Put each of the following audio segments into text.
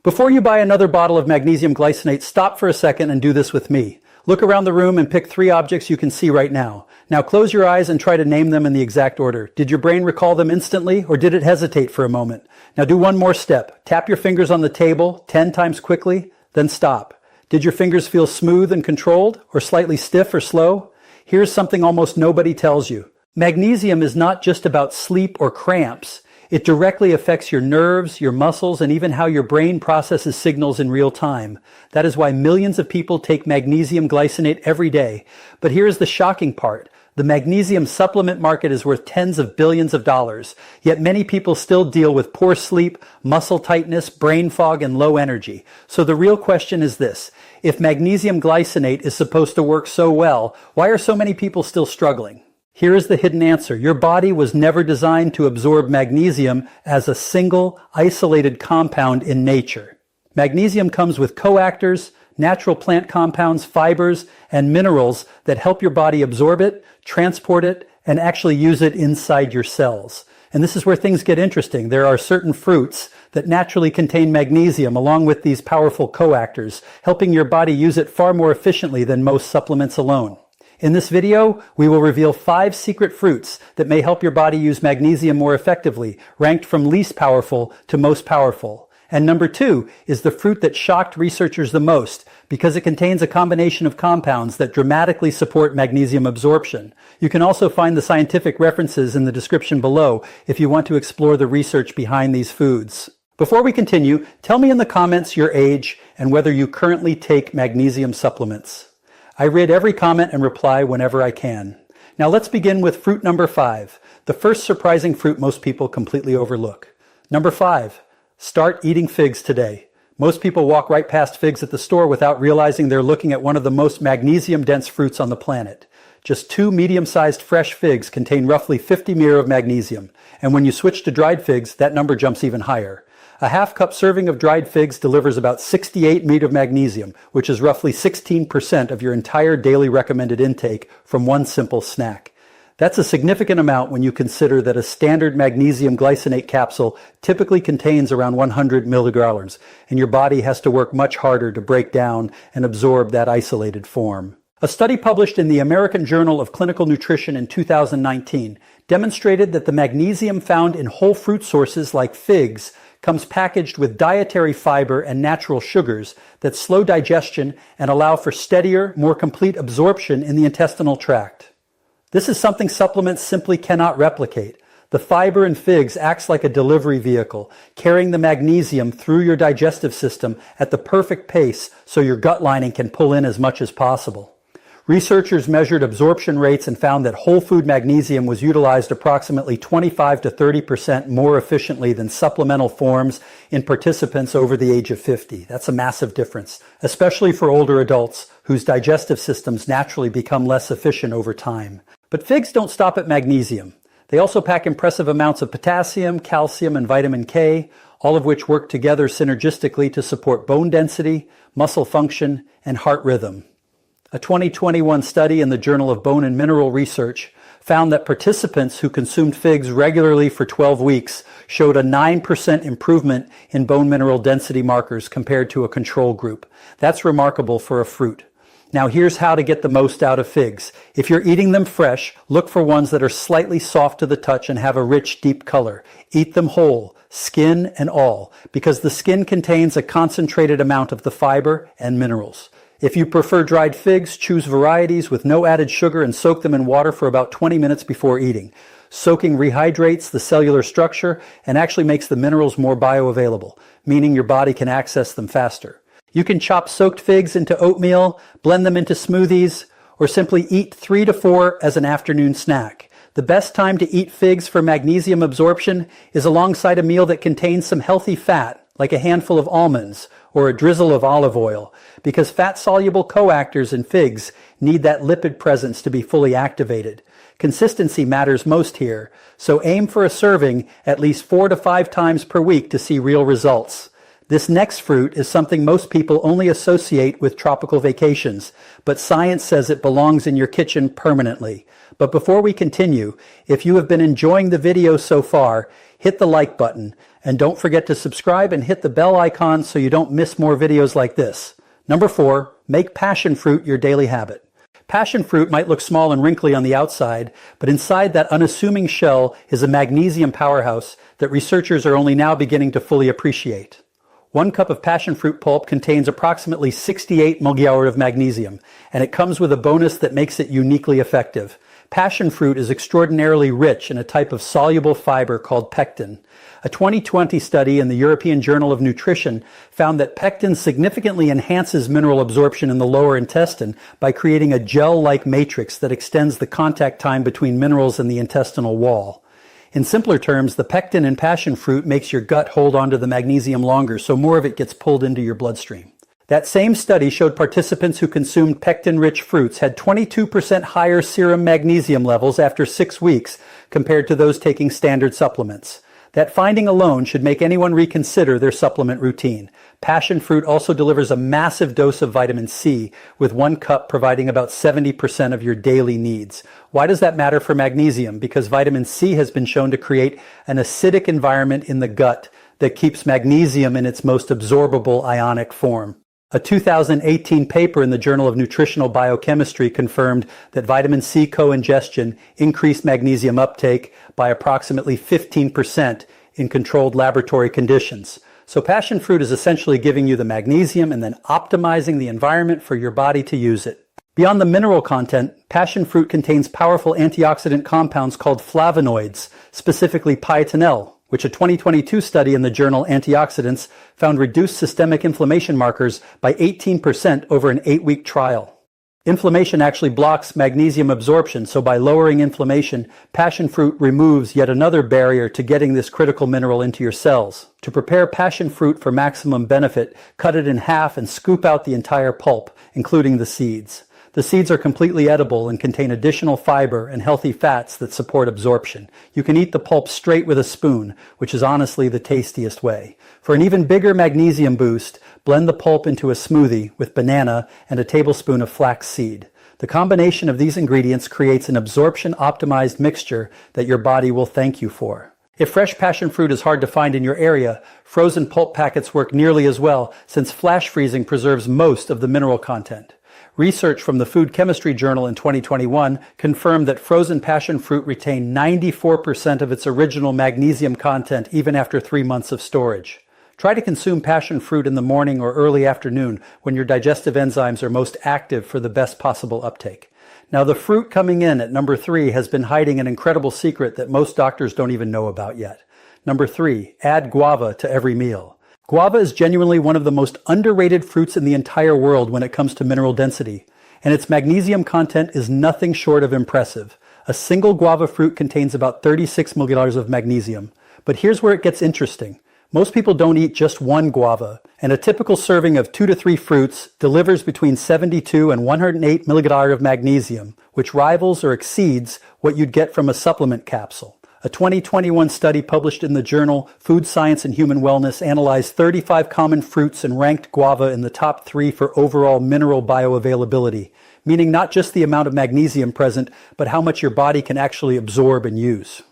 Before you buy another bottle of magnesium glycinate, stop for a second and do this with me. Look around the room and pick 3 objects you can see right now. Now close your eyes and try to name them in the exact order. Did your brain recall them instantly, or did it hesitate for a moment? Now do one more step. Tap your fingers on the table 10 times quickly, then stop. Did your fingers feel smooth and controlled, or slightly stiff or slow? Here's something almost nobody tells you. Magnesium is not just about sleep or cramps. It directly affects your nerves, your muscles, and even how your brain processes signals in real time. That is why millions of people take magnesium glycinate every day. But here's the shocking part. The magnesium supplement market is worth tens of billions of dollars, yet many people still deal with poor sleep, muscle tightness, brain fog, and low energy. So the real question is this. If magnesium glycinate is supposed to work so well, why are so many people still struggling? Here is the hidden answer. Your body was never designed to absorb magnesium as a single, isolated compound in nature. Magnesium comes with coactors, natural plant compounds, fibers, and minerals that help your body absorb it, transport it, and actually use it inside your cells. And this is where things get interesting. There are certain fruits that naturally contain magnesium along with these powerful coactors, helping your body use it far more efficiently than most supplements alone. In this video, we will reveal 5 secret fruits that may help your body use magnesium more effectively, ranked from least powerful to most powerful. And number 2 is the fruit that shocked researchers the most because it contains a combination of compounds that dramatically support magnesium absorption. You can also find the scientific references in the description below if you want to explore the research behind these foods. Before we continue, tell me in the comments your age and whether you currently take magnesium supplements. I read every comment and reply whenever I can. Now let's begin with fruit number 5, the first surprising fruit most people completely overlook. Number 5, start eating figs today. Most people walk right past figs at the store without realizing they're looking at one of the most magnesium-dense fruits on the planet. Just 2 medium-sized fresh figs contain roughly 50 mg of magnesium, and when you switch to dried figs, that number jumps even higher. A half-cup serving of dried figs delivers about 68 mg of magnesium, which is roughly 16% of your entire daily recommended intake from one simple snack. That's a significant amount when you consider that a standard magnesium glycinate capsule typically contains around 100 milligrams, and your body has to work much harder to break down and absorb that isolated form. A study published in the American Journal of Clinical Nutrition in 2019 demonstrated that the magnesium found in whole fruit sources like figs comes packaged with dietary fiber and natural sugars that slow digestion and allow for steadier, more complete absorption in the intestinal tract. This is something supplements simply cannot replicate. The fiber in figs acts like a delivery vehicle, carrying the magnesium through your digestive system at the perfect pace so your gut lining can pull in as much as possible. Researchers measured absorption rates and found that whole food magnesium was utilized approximately 25 to 30% more efficiently than supplemental forms in participants over the age of 50. That's a massive difference, especially for older adults whose digestive systems naturally become less efficient over time. But figs don't stop at magnesium. They also pack impressive amounts of potassium, calcium, and vitamin K, all of which work together synergistically to support bone density, muscle function, and heart rhythm. A 2021 study in the Journal of Bone and Mineral Research found that participants who consumed figs regularly for 12 weeks showed a 9% improvement in bone mineral density markers compared to a control group. That's remarkable for a fruit. Now here's how to get the most out of figs. If you're eating them fresh, look for ones that are slightly soft to the touch and have a rich, deep color. Eat them whole, skin and all, because the skin contains a concentrated amount of the fiber and minerals. If you prefer dried figs, choose varieties with no added sugar and soak them in water for about 20 minutes before eating. Soaking rehydrates the cellular structure and actually makes the minerals more bioavailable, meaning your body can access them faster. You can chop soaked figs into oatmeal, blend them into smoothies, or simply eat 3 to 4 as an afternoon snack. The best time to eat figs for magnesium absorption is alongside a meal that contains some healthy fat, like a handful of almonds or a drizzle of olive oil, because fat-soluble coactors in figs need that lipid presence to be fully activated. Consistency matters most here, so aim for a serving at least 4 to 5 times per week to see real results. This next fruit is something most people only associate with tropical vacations, but science says it belongs in your kitchen permanently. But before we continue, if you have been enjoying the video so far, hit the like button, and don't forget to subscribe and hit the bell icon so you don't miss more videos like this. Number 4, make passion fruit your daily habit. Passion fruit might look small and wrinkly on the outside, but inside that unassuming shell is a magnesium powerhouse that researchers are only now beginning to fully appreciate. 1 cup of passion fruit pulp contains approximately 68 milliliters of magnesium, and it comes with a bonus that makes it uniquely effective. Passion fruit is extraordinarily rich in a type of soluble fiber called pectin. A 2020 study in the European Journal of Nutrition found that pectin significantly enhances mineral absorption in the lower intestine by creating a gel-like matrix that extends the contact time between minerals in the intestinal wall. In simpler terms, the pectin in passion fruit makes your gut hold onto the magnesium longer, so more of it gets pulled into your bloodstream. That same study showed participants who consumed pectin-rich fruits had 22% higher serum magnesium levels after 6 weeks compared to those taking standard supplements. That finding alone should make anyone reconsider their supplement routine. Passion fruit also delivers a massive dose of vitamin C, with 1 cup providing about 70% of your daily needs. Why does that matter for magnesium? Because vitamin C has been shown to create an acidic environment in the gut that keeps magnesium in its most absorbable ionic form. A 2018 paper in the Journal of Nutritional Biochemistry confirmed that vitamin C co-ingestion increased magnesium uptake by approximately 15% in controlled laboratory conditions. So passion fruit is essentially giving you the magnesium and then optimizing the environment for your body to use it. Beyond the mineral content, passion fruit contains powerful antioxidant compounds called flavonoids, specifically pietinol, which a 2022 study in the journal Antioxidants found reduced systemic inflammation markers by 18% over an 8-week trial. Inflammation actually blocks magnesium absorption, so by lowering inflammation, passion fruit removes yet another barrier to getting this critical mineral into your cells. To prepare passion fruit for maximum benefit, cut it in half and scoop out the entire pulp, including the seeds. The seeds are completely edible and contain additional fiber and healthy fats that support absorption. You can eat the pulp straight with a spoon, which is honestly the tastiest way. For an even bigger magnesium boost, blend the pulp into a smoothie with banana and a tablespoon of flax seed. The combination of these ingredients creates an absorption-optimized mixture that your body will thank you for. If fresh passion fruit is hard to find in your area, frozen pulp packets work nearly as well, since flash freezing preserves most of the mineral content. Research from the Food Chemistry Journal in 2021 confirmed that frozen passion fruit retained 94% of its original magnesium content even after 3 months of storage. Try to consume passion fruit in the morning or early afternoon when your digestive enzymes are most active for the best possible uptake. Now, the fruit coming in at number 3 has been hiding an incredible secret that most doctors don't even know about yet. Number 3, add guava to every meal. Guava is genuinely one of the most underrated fruits in the entire world when it comes to mineral density, and its magnesium content is nothing short of impressive. A single guava fruit contains about 36 milliliters of magnesium. But here's where it gets interesting. Most people don't eat just one guava, and a typical serving of 2 to 3 fruits delivers between 72 and 108 milliliters of magnesium, which rivals or exceeds what you'd get from a supplement capsule. A 2021 study published in the journal Food Science and Human Wellness analyzed 35 common fruits and ranked guava in the top 3 for overall mineral bioavailability, meaning not just the amount of magnesium present, but how much your body can actually absorb and use.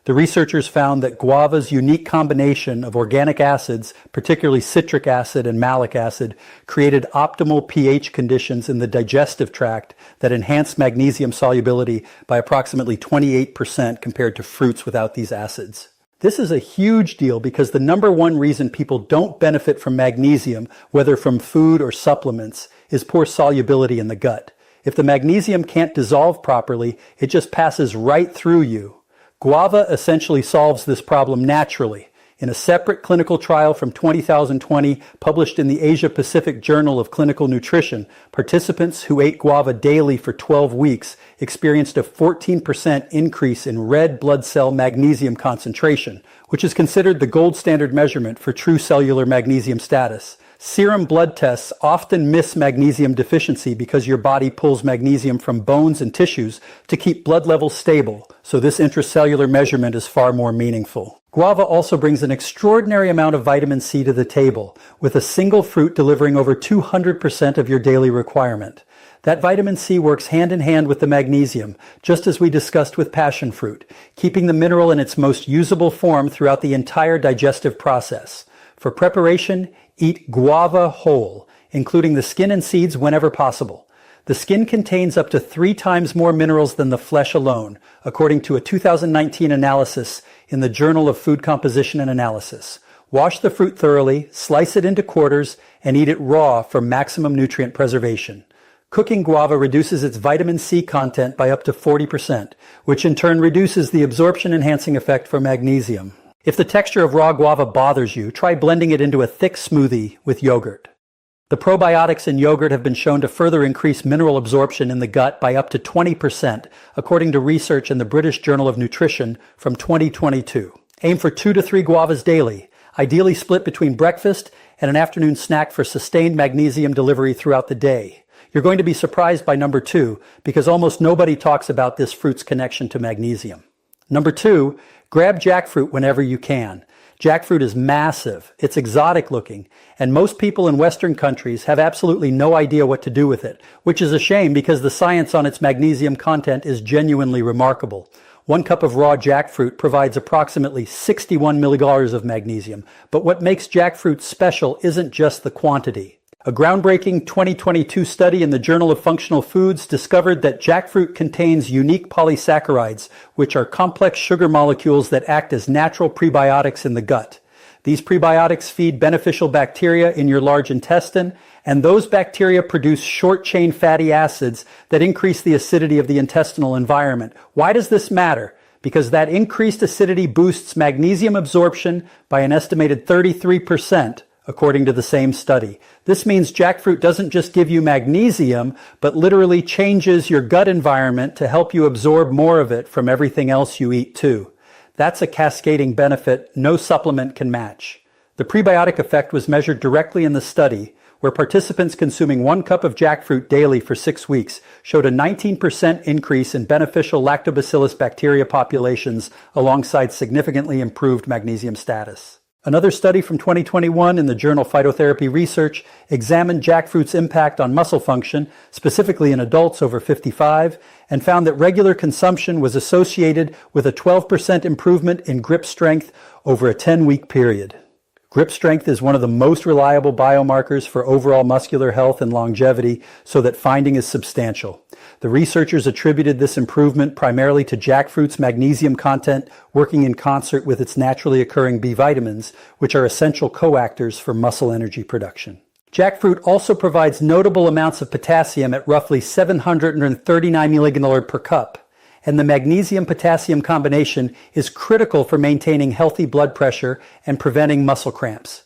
The researchers found that guava's unique combination of organic acids, particularly citric acid and malic acid, created optimal pH conditions in the digestive tract that enhanced magnesium solubility by approximately 28% compared to fruits without these acids. This is a huge deal because the number one reason people don't benefit from magnesium, whether from food or supplements, is poor solubility in the gut. If the magnesium can't dissolve properly, it just passes right through you. Guava essentially solves this problem naturally. In a separate clinical trial from 2020 published in the Asia-Pacific Journal of Clinical Nutrition, participants who ate guava daily for 12 weeks experienced a 14% increase in red blood cell magnesium concentration, which is considered the gold standard measurement for true cellular magnesium status. Serum blood tests often miss magnesium deficiency because your body pulls magnesium from bones and tissues to keep blood levels stable, so this intracellular measurement is far more meaningful. Guava also brings an extraordinary amount of vitamin C to the table, with a single fruit delivering over 200% of your daily requirement. That vitamin C works hand in hand with the magnesium, just as we discussed with passion fruit, keeping the mineral in its most usable form throughout the entire digestive process. For preparation, eat guava whole, including the skin and seeds whenever possible. The skin contains up to 3 times more minerals than the flesh alone, according to a 2019 analysis in the Journal of Food Composition and Analysis. Wash the fruit thoroughly, slice it into quarters, and eat it raw for maximum nutrient preservation. Cooking guava reduces its vitamin C content by up to 40%, which in turn reduces the absorption-enhancing effect for magnesium. If the texture of raw guava bothers you, try blending it into a thick smoothie with yogurt. The probiotics in yogurt have been shown to further increase mineral absorption in the gut by up to 20%, according to research in the British Journal of Nutrition from 2022. Aim for 2 to 3 guavas daily, ideally split between breakfast and an afternoon snack for sustained magnesium delivery throughout the day. You're going to be surprised by number 2, because almost nobody talks about this fruit's connection to magnesium. Number 2, grab jackfruit whenever you can. Jackfruit is massive, it's exotic looking, and most people in Western countries have absolutely no idea what to do with it, which is a shame because the science on its magnesium content is genuinely remarkable. 1 cup of raw jackfruit provides approximately 61 milliliters of magnesium, but what makes jackfruit special isn't just the quantity. A groundbreaking 2022 study in the Journal of Functional Foods discovered that jackfruit contains unique polysaccharides, which are complex sugar molecules that act as natural prebiotics in the gut. These prebiotics feed beneficial bacteria in your large intestine, and those bacteria produce short-chain fatty acids that increase the acidity of the intestinal environment. Why does this matter? Because that increased acidity boosts magnesium absorption by an estimated 33%. According to the same study. This means jackfruit doesn't just give you magnesium, but literally changes your gut environment to help you absorb more of it from everything else you eat too. That's a cascading benefit no supplement can match. The prebiotic effect was measured directly in the study, where participants consuming 1 cup of jackfruit daily for 6 weeks showed a 19% increase in beneficial lactobacillus bacteria populations alongside significantly improved magnesium status. Another study from 2021 in the journal Phytotherapy Research examined jackfruit's impact on muscle function, specifically in adults over 55, and found that regular consumption was associated with a 12% improvement in grip strength over a 10-week period. Grip strength is one of the most reliable biomarkers for overall muscular health and longevity, so that finding is substantial. The researchers attributed this improvement primarily to jackfruit's magnesium content working in concert with its naturally occurring B vitamins, which are essential coactors for muscle energy production. Jackfruit also provides notable amounts of potassium at roughly 739 millimolars per cup, and the magnesium-potassium combination is critical for maintaining healthy blood pressure and preventing muscle cramps.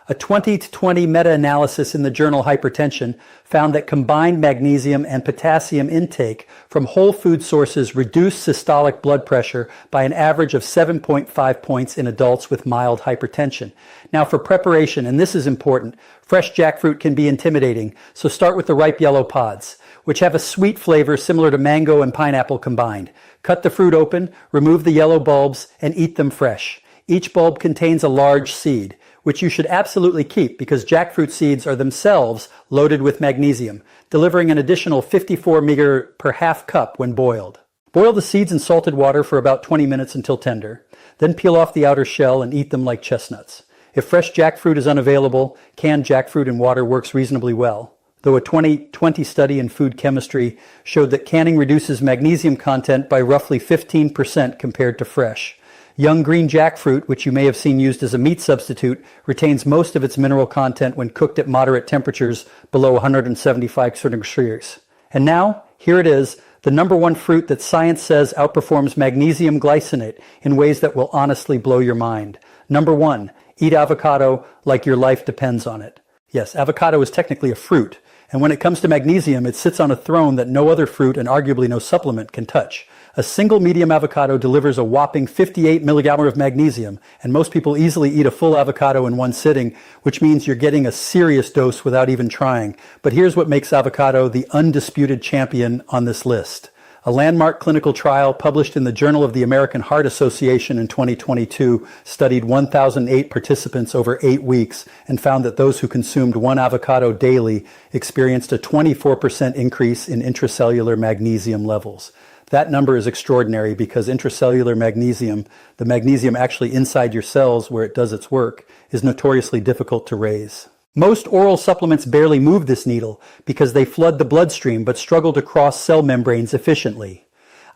A 2020 meta-analysis in the journal Hypertension found that combined magnesium and potassium intake from whole food sources reduced systolic blood pressure by an average of 7.5 points in adults with mild hypertension. Now for preparation, and this is important, fresh jackfruit can be intimidating, so start with the ripe yellow pods, which have a sweet flavor similar to mango and pineapple combined. Cut the fruit open, remove the yellow bulbs, and eat them fresh. Each bulb contains a large seed, which you should absolutely keep because jackfruit seeds are themselves loaded with magnesium, delivering an additional 54 mg per half cup when boiled. Boil the seeds in salted water for about 20 minutes until tender, then peel off the outer shell and eat them like chestnuts. If fresh jackfruit is unavailable, canned jackfruit in water works reasonably well, though a 2020 study in food chemistry showed that canning reduces magnesium content by roughly 15% compared to fresh. Young green jackfruit, which you may have seen used as a meat substitute, retains most of its mineral content when cooked at moderate temperatures below 175 centigrade. And now, here it is, the number 1 fruit that science says outperforms magnesium glycinate in ways that will honestly blow your mind. Number 1, eat avocado like your life depends on it. Yes, avocado is technically a fruit, and when it comes to magnesium, it sits on a throne that no other fruit and arguably no supplement can touch. A single medium avocado delivers a whopping 58 milligallons of magnesium, and most people easily eat a full avocado in one sitting, which means you're getting a serious dose without even trying. But here's what makes avocado the undisputed champion on this list. A landmark clinical trial published in the Journal of the American Heart Association in 2022 studied 1,008 participants over 8 weeks and found that those who consumed one avocado daily experienced a 24% increase in intracellular magnesium levels. That number is extraordinary because intracellular magnesium, the magnesium actually inside your cells where it does its work, is notoriously difficult to raise. Most oral supplements barely move this needle because they flood the bloodstream but struggle to cross cell membranes efficiently.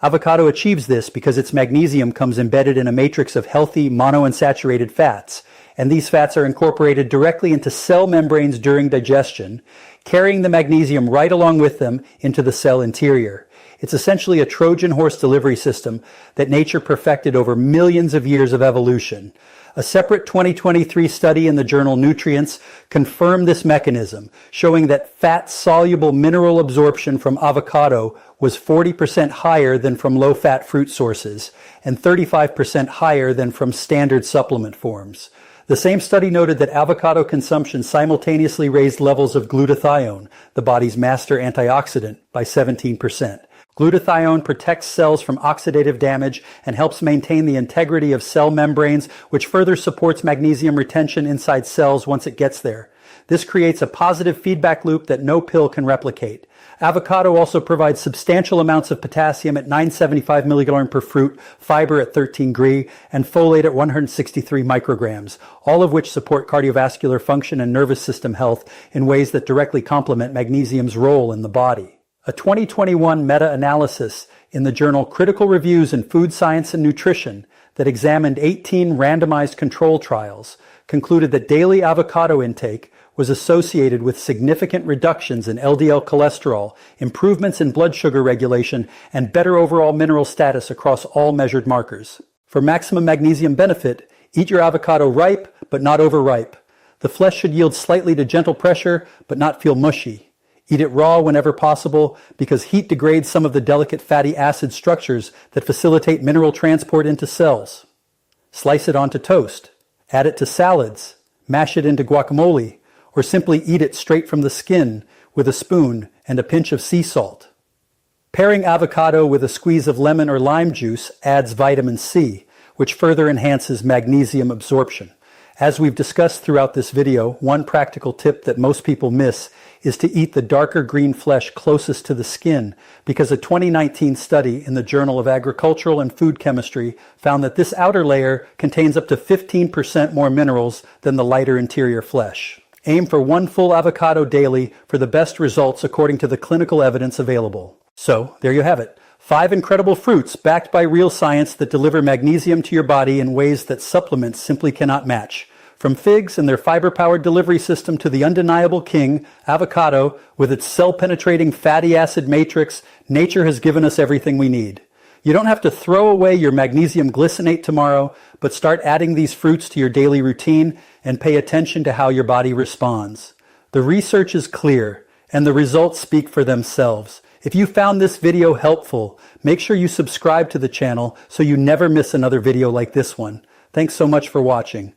Avocado achieves this because its magnesium comes embedded in a matrix of healthy monounsaturated fats, and these fats are incorporated directly into cell membranes during digestion, carrying the magnesium right along with them into the cell interior. It's essentially a Trojan horse delivery system that nature perfected over millions of years of evolution. A separate 2023 study in the journal Nutrients confirmed this mechanism, showing that fat-soluble mineral absorption from avocado was 40% higher than from low-fat fruit sources and 35% higher than from standard supplement forms. The same study noted that avocado consumption simultaneously raised levels of glutathione, the body's master antioxidant, by 17%. Glutathione protects cells from oxidative damage and helps maintain the integrity of cell membranes, which further supports magnesium retention inside cells once it gets there. This creates a positive feedback loop that no pill can replicate. Avocado also provides substantial amounts of potassium at 975 milligrams per fruit, fiber at 13 gr, and folate at 163 micrograms, all of which support cardiovascular function and nervous system health in ways that directly complement magnesium's role in the body. A 2021 meta-analysis in the journal Critical Reviews in Food Science and Nutrition that examined 18 randomized control trials concluded that daily avocado intake was associated with significant reductions in LDL cholesterol, improvements in blood sugar regulation, and better overall mineral status across all measured markers. For maximum magnesium benefit, eat your avocado ripe, but not overripe. The flesh should yield slightly to gentle pressure, but not feel mushy. Eat it raw whenever possible because heat degrades some of the delicate fatty acid structures that facilitate mineral transport into cells. Slice it onto toast. Add it to salads. Mash it into guacamole. Or simply eat it straight from the skin with a spoon and a pinch of sea salt. Pairing avocado with a squeeze of lemon or lime juice adds vitamin C, which further enhances magnesium absorption. As we've discussed throughout this video, one practical tip that most people miss is to eat the darker green flesh closest to the skin because a 2019 study in the Journal of Agricultural and Food Chemistry found that this outer layer contains up to 15% more minerals than the lighter interior flesh. Aim for one full avocado daily for the best results according to the clinical evidence available. So, there you have it. 5 incredible fruits backed by real science that deliver magnesium to your body in ways that supplements simply cannot match. From figs and their fiber-powered delivery system to the undeniable king, avocado, with its cell-penetrating fatty acid matrix, nature has given us everything we need. You don't have to throw away your magnesium glycinate tomorrow, but start adding these fruits to your daily routine and pay attention to how your body responds. The research is clear, and the results speak for themselves. If you found this video helpful, make sure you subscribe to the channel so you never miss another video like this one. Thanks so much for watching.